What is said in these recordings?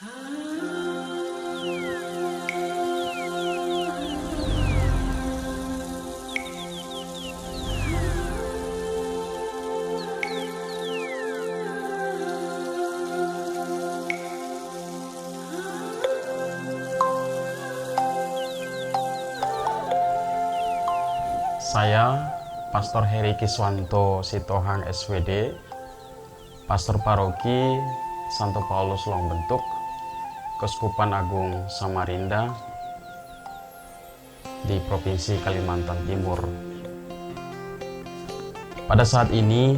Saya, Pastor Heri Kiswanto Sitohang SWD, Pastor Paroki Santo Paulus Longbentuk, Keuskupan Agung Samarinda di Provinsi Kalimantan Timur. Pada saat ini,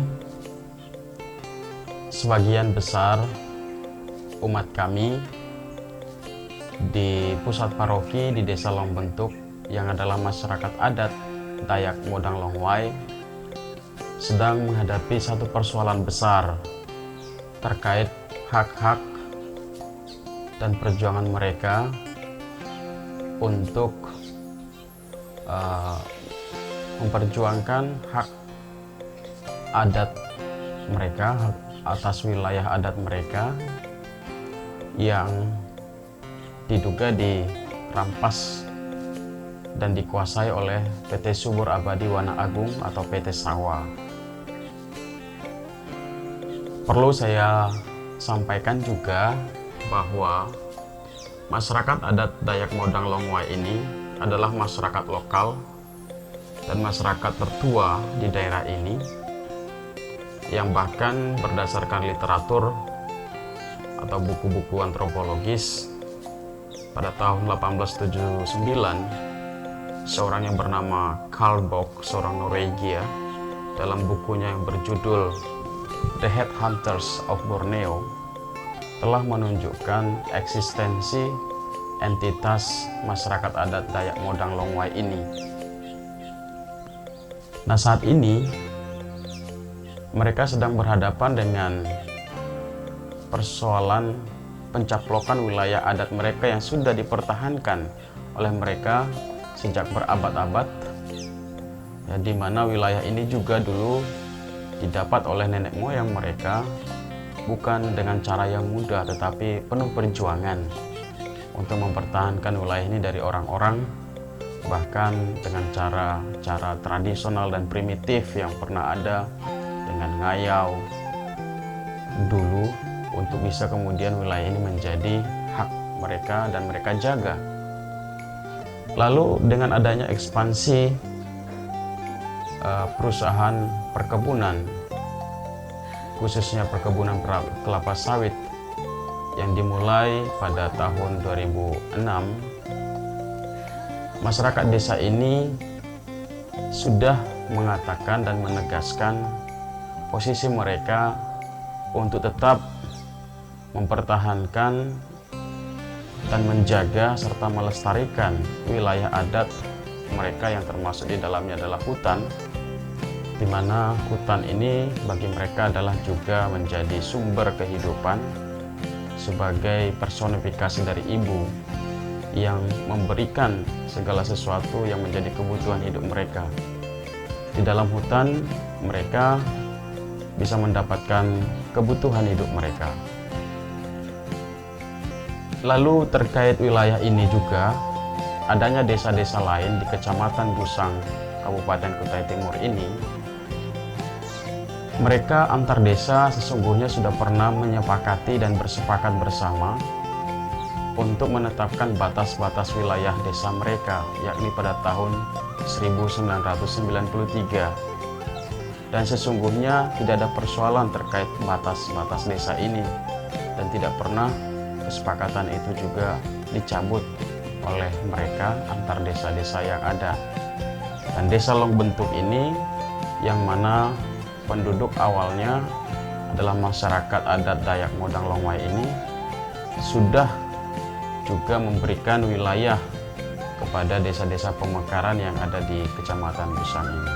sebagian besar umat kami di pusat paroki di Desa Longbentuk yang adalah masyarakat adat Dayak Modang Longwai sedang menghadapi satu persoalan besar terkait hak-hak dan perjuangan mereka untuk memperjuangkan hak adat mereka, hak atas wilayah adat mereka yang diduga dirampas dan dikuasai oleh PT Subur Abadi Wana Agung atau PT Sawa. Perlu saya sampaikan juga bahwa masyarakat adat Dayak Modang Longwai ini adalah masyarakat lokal dan masyarakat tertua di daerah ini, yang bahkan berdasarkan literatur atau buku-buku antropologis pada tahun 1879, seorang yang bernama Carl Bock, seorang Norwegia, dalam bukunya yang berjudul The Headhunters of Borneo telah menunjukkan eksistensi entitas masyarakat adat Dayak Modang Longwai ini. Nah, saat ini mereka sedang berhadapan dengan persoalan pencaplokan wilayah adat mereka yang sudah dipertahankan oleh mereka sejak berabad-abad, ya, di mana wilayah ini juga dulu didapat oleh nenek moyang mereka bukan dengan cara yang mudah tetapi penuh perjuangan untuk mempertahankan wilayah ini dari orang-orang, bahkan dengan cara tradisional dan primitif yang pernah ada dengan ngayau dulu untuk bisa kemudian wilayah ini menjadi hak mereka dan mereka jaga. Lalu dengan adanya ekspansi perusahaan perkebunan, khususnya perkebunan kelapa sawit yang dimulai pada tahun 2006, masyarakat desa ini sudah mengatakan dan menegaskan posisi mereka untuk tetap mempertahankan dan menjaga serta melestarikan wilayah adat mereka yang termasuk di dalamnya adalah hutan, di mana hutan ini bagi mereka adalah juga menjadi sumber kehidupan sebagai personifikasi dari ibu yang memberikan segala sesuatu yang menjadi kebutuhan hidup mereka. Di dalam hutan mereka bisa mendapatkan kebutuhan hidup mereka. Lalu terkait wilayah ini juga, adanya desa-desa lain di Kecamatan Gusang, Kabupaten Kutai Timur ini, mereka antar desa sesungguhnya sudah pernah menyepakati dan bersepakat bersama untuk menetapkan batas-batas wilayah desa mereka, yakni pada tahun 1993. Dan sesungguhnya tidak ada persoalan terkait batas-batas desa ini, dan tidak pernah kesepakatan itu juga dicabut oleh mereka antar desa-desa yang ada. Dan Desa Longbentuk ini yang mana penduduk awalnya adalah masyarakat adat Dayak Modang Longwai ini sudah juga memberikan wilayah kepada desa-desa pemekaran yang ada di Kecamatan Gusang ini.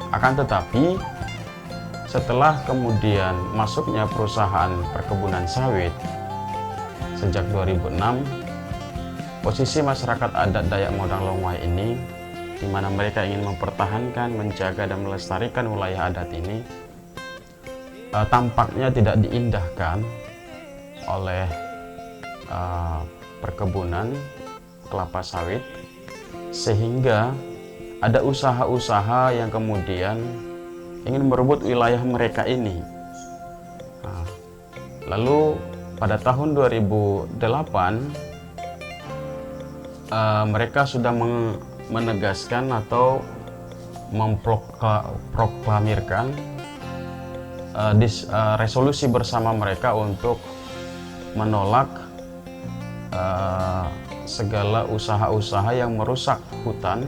Akan tetapi setelah kemudian masuknya perusahaan perkebunan sawit sejak 2006, posisi masyarakat adat Dayak Modang Longwai ini, di mana mereka ingin mempertahankan, menjaga, dan melestarikan wilayah adat ini, tampaknya tidak diindahkan oleh perkebunan kelapa sawit, sehingga ada usaha-usaha yang kemudian ingin merebut wilayah mereka ini. Lalu pada tahun 2008 mereka sudah menegaskan atau memproklamirkan resolusi bersama mereka untuk menolak segala usaha-usaha yang merusak hutan,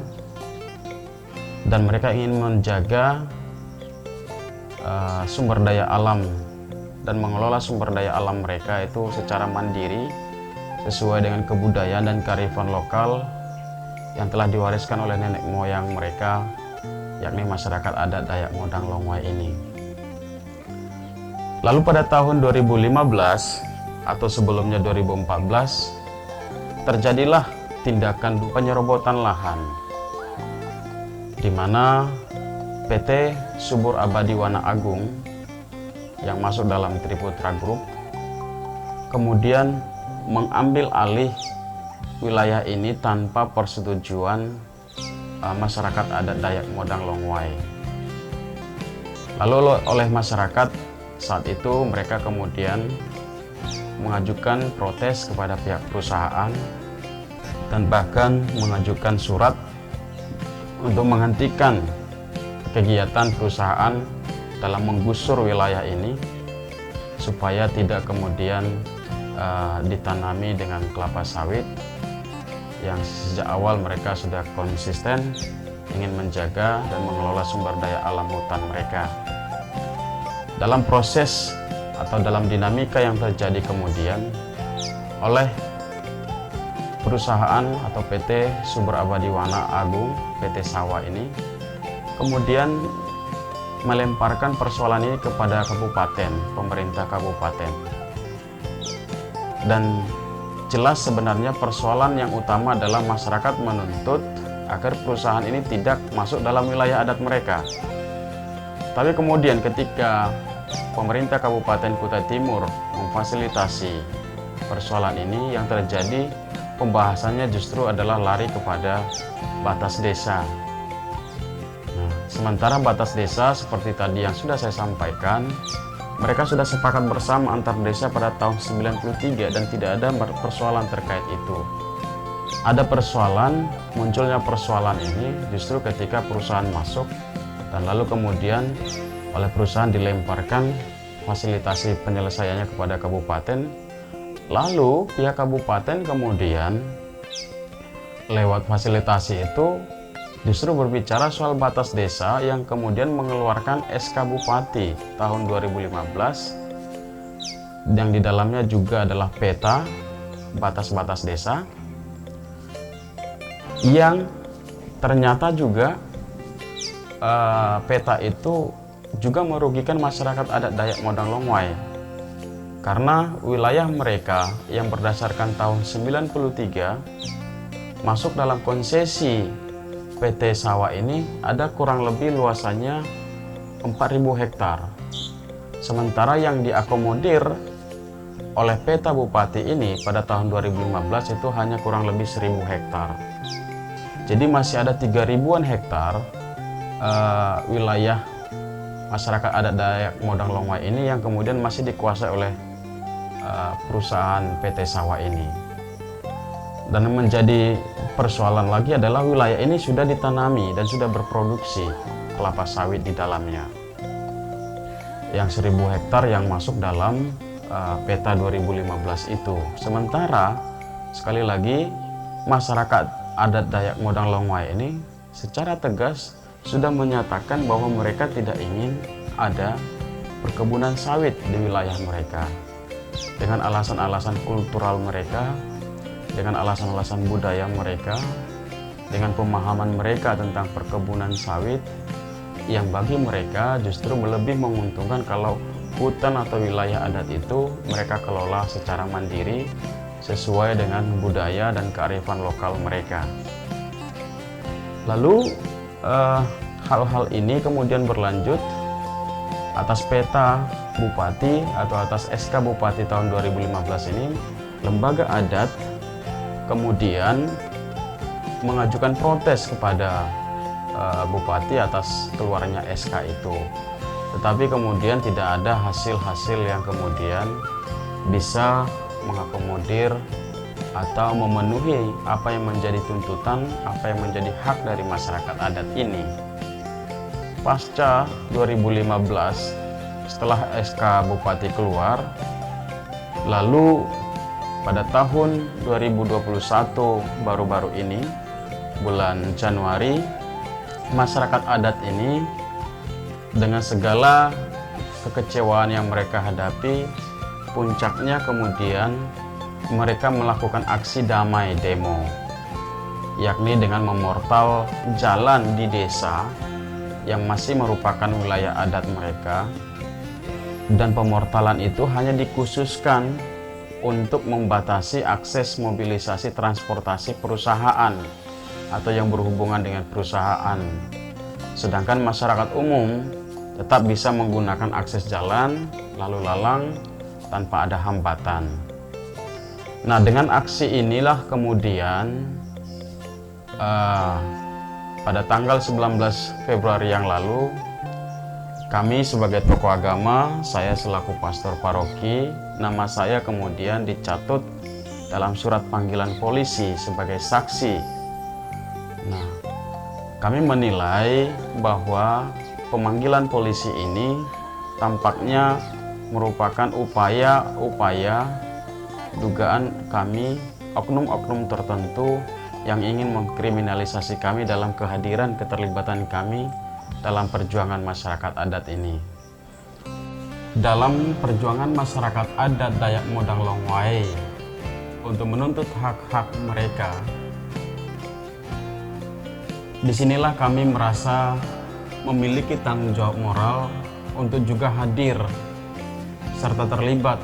dan mereka ingin menjaga sumber daya alam dan mengelola sumber daya alam mereka itu secara mandiri sesuai dengan kebudayaan dan kearifan lokal yang telah diwariskan oleh nenek moyang mereka, yakni masyarakat adat Dayak Modang Longwai ini. Lalu pada tahun 2015 atau sebelumnya 2014 terjadilah tindakan penyerobotan lahan, di mana PT Subur Abadi Wana Agung yang masuk dalam Triputra Group kemudian mengambil alih wilayah ini tanpa persetujuan masyarakat adat Dayak Modang Longwai. Lalu oleh masyarakat saat itu mereka kemudian mengajukan protes kepada pihak perusahaan dan bahkan mengajukan surat untuk menghentikan kegiatan perusahaan dalam menggusur wilayah ini supaya tidak kemudian ditanami dengan kelapa sawit yang sejak awal mereka sudah konsisten ingin menjaga dan mengelola sumber daya alam hutan mereka. Dalam proses atau dalam dinamika yang terjadi kemudian oleh perusahaan atau PT Subur Abadi Wana Agung, PT Sawa ini kemudian melemparkan persoalan ini kepada kabupaten, pemerintah kabupaten. Dan jelas sebenarnya persoalan yang utama adalah masyarakat menuntut agar perusahaan ini tidak masuk dalam wilayah adat mereka. Tapi kemudian ketika pemerintah Kabupaten Kutai Timur memfasilitasi persoalan ini, yang terjadi pembahasannya justru adalah lari kepada batas desa. Sementara batas desa seperti tadi yang sudah saya sampaikan, mereka sudah sepakat bersama antar desa pada tahun 93 dan tidak ada persoalan terkait itu. Ada persoalan, munculnya persoalan ini justru ketika perusahaan masuk dan lalu kemudian oleh perusahaan dilemparkan fasilitasi penyelesaiannya kepada kabupaten. Lalu pihak kabupaten kemudian lewat fasilitasi itu justru berbicara soal batas desa yang kemudian mengeluarkan SK Bupati tahun 2015 yang di dalamnya juga adalah peta batas-batas desa yang ternyata juga peta itu juga merugikan masyarakat adat Dayak Modang Longwai karena wilayah mereka yang berdasarkan tahun 93 masuk dalam konsesi PT Sawa ini ada kurang lebih luasannya 4.000 hektar. Sementara yang diakomodir oleh peta bupati ini pada tahun 2015 itu hanya kurang lebih 1.000 hektar. Jadi masih ada 3.000-an hektar wilayah masyarakat adat Dayak Modang Longwai ini yang kemudian masih dikuasai oleh perusahaan PT Sawa ini. Dan menjadi persoalan lagi adalah wilayah ini sudah ditanami dan sudah berproduksi kelapa sawit di dalamnya. Yang 1.000 hektar yang masuk dalam peta 2015 itu. Sementara sekali lagi masyarakat adat Dayak Modang Longwai ini secara tegas sudah menyatakan bahwa mereka tidak ingin ada perkebunan sawit di wilayah mereka. Dengan alasan-alasan kultural mereka, dengan alasan-alasan budaya mereka, dengan pemahaman mereka tentang perkebunan sawit yang bagi mereka justru lebih menguntungkan kalau hutan atau wilayah adat itu mereka kelola secara mandiri sesuai dengan budaya dan kearifan lokal mereka. Lalu hal-hal ini kemudian berlanjut atas peta bupati atau atas SK Bupati tahun 2015 ini lembaga adat kemudian mengajukan protes kepada Bupati atas keluarnya SK itu. Tetapi kemudian tidak ada hasil-hasil yang kemudian bisa mengakomodir atau memenuhi apa yang menjadi tuntutan, apa yang menjadi hak dari masyarakat adat ini. Pasca 2015, setelah SK Bupati keluar, lalu pada tahun 2021 baru-baru ini, bulan Januari, masyarakat adat ini dengan segala kekecewaan yang mereka hadapi, puncaknya kemudian mereka melakukan aksi damai demo, yakni dengan memortal jalan di desa yang masih merupakan wilayah adat mereka, dan pemortalan itu hanya dikhususkan untuk membatasi akses mobilisasi transportasi perusahaan atau yang berhubungan dengan perusahaan, sedangkan masyarakat umum tetap bisa menggunakan akses jalan lalu lalang tanpa ada hambatan. Nah, dengan aksi inilah kemudian pada tanggal 19 Februari yang lalu, kami sebagai tokoh agama, saya selaku pastor paroki, nama saya kemudian dicatut dalam surat panggilan polisi sebagai saksi. Nah, kami menilai bahwa pemanggilan polisi ini tampaknya merupakan upaya dugaan kami, oknum-oknum tertentu yang ingin mengkriminalisasi kami dalam kehadiran keterlibatan kami dalam perjuangan masyarakat adat ini. Dalam perjuangan masyarakat adat Dayak Modang Longwai untuk menuntut hak-hak mereka, disinilah kami merasa memiliki tanggung jawab moral untuk juga hadir serta terlibat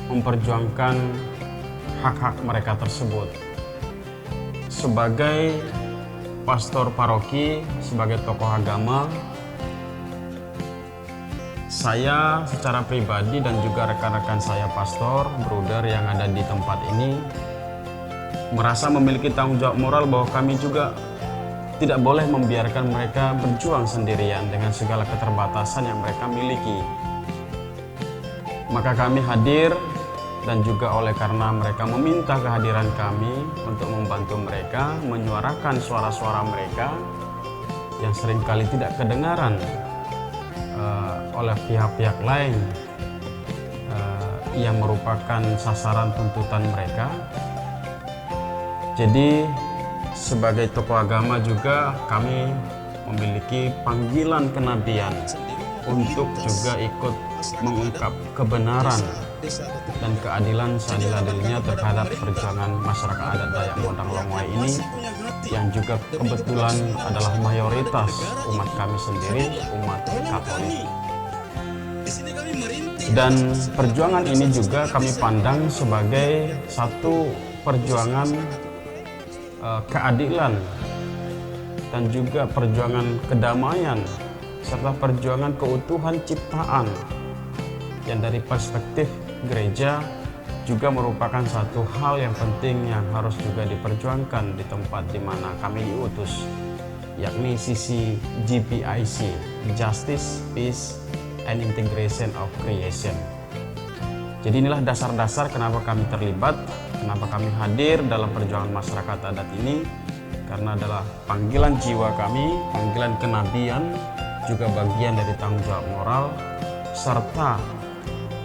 memperjuangkan hak-hak mereka tersebut. Sebagai pastor paroki, sebagai tokoh agama, saya secara pribadi dan juga rekan-rekan saya pastor, bruder yang ada di tempat ini, merasa memiliki tanggung jawab moral bahwa kami juga tidak boleh membiarkan mereka berjuang sendirian dengan segala keterbatasan yang mereka miliki. Maka kami hadir, dan juga oleh karena mereka meminta kehadiran kami untuk membantu mereka menyuarakan suara-suara mereka yang seringkali tidak kedengaran oleh pihak-pihak lain yang merupakan sasaran tuntutan mereka. Jadi sebagai tokoh agama juga kami memiliki panggilan kenabian untuk juga ikut mengungkap kebenaran dan keadilan seadil-adilnya terhadap perjuangan masyarakat adat Dayak Modang Longwai ini, yang juga kebetulan adalah mayoritas umat kami sendiri, umat Katolik. Dan perjuangan ini juga kami pandang sebagai satu perjuangan keadilan dan juga perjuangan kedamaian serta perjuangan keutuhan ciptaan yang dari perspektif gereja juga merupakan satu hal yang penting yang harus juga diperjuangkan di tempat di mana kami diutus, yakni sisi GPIC, Justice, Peace, and Integration of Creation. Jadi inilah dasar-dasar kenapa kami terlibat, kenapa kami hadir dalam perjuangan masyarakat adat ini, karena adalah panggilan jiwa kami, panggilan kenabian, juga bagian dari tanggung jawab moral, serta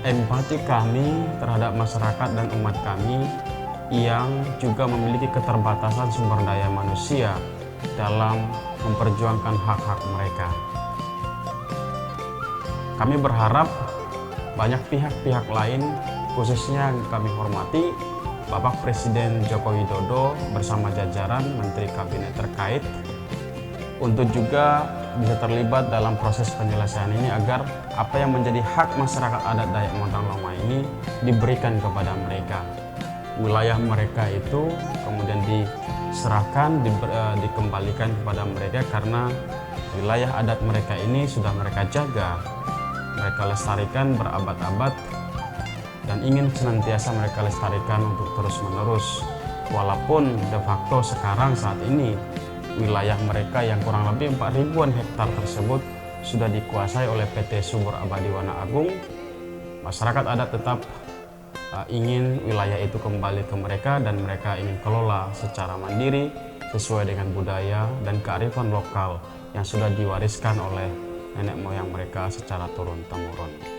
empati kami terhadap masyarakat dan umat kami yang juga memiliki keterbatasan sumber daya manusia dalam memperjuangkan hak-hak mereka. Kami berharap banyak pihak-pihak lain, khususnya yang kami hormati Bapak Presiden Joko Widodo bersama jajaran Menteri Kabinet terkait, untuk juga bisa terlibat dalam proses penyelesaian ini agar apa yang menjadi hak masyarakat adat Dayak Modang Longwai ini diberikan kepada mereka. Wilayah mereka itu kemudian diserahkan, dikembalikan kepada mereka karena wilayah adat mereka ini sudah mereka jaga, mereka lestarikan berabad-abad, dan ingin senantiasa mereka lestarikan untuk terus-menerus. Walaupun de facto sekarang saat ini wilayah mereka yang kurang lebih 4.000-an hektar tersebut sudah dikuasai oleh PT Subur Abadi Wana Agung, masyarakat adat tetap ingin wilayah itu kembali ke mereka dan mereka ingin kelola secara mandiri sesuai dengan budaya dan kearifan lokal yang sudah diwariskan oleh nenek moyang mereka secara turun-temurun.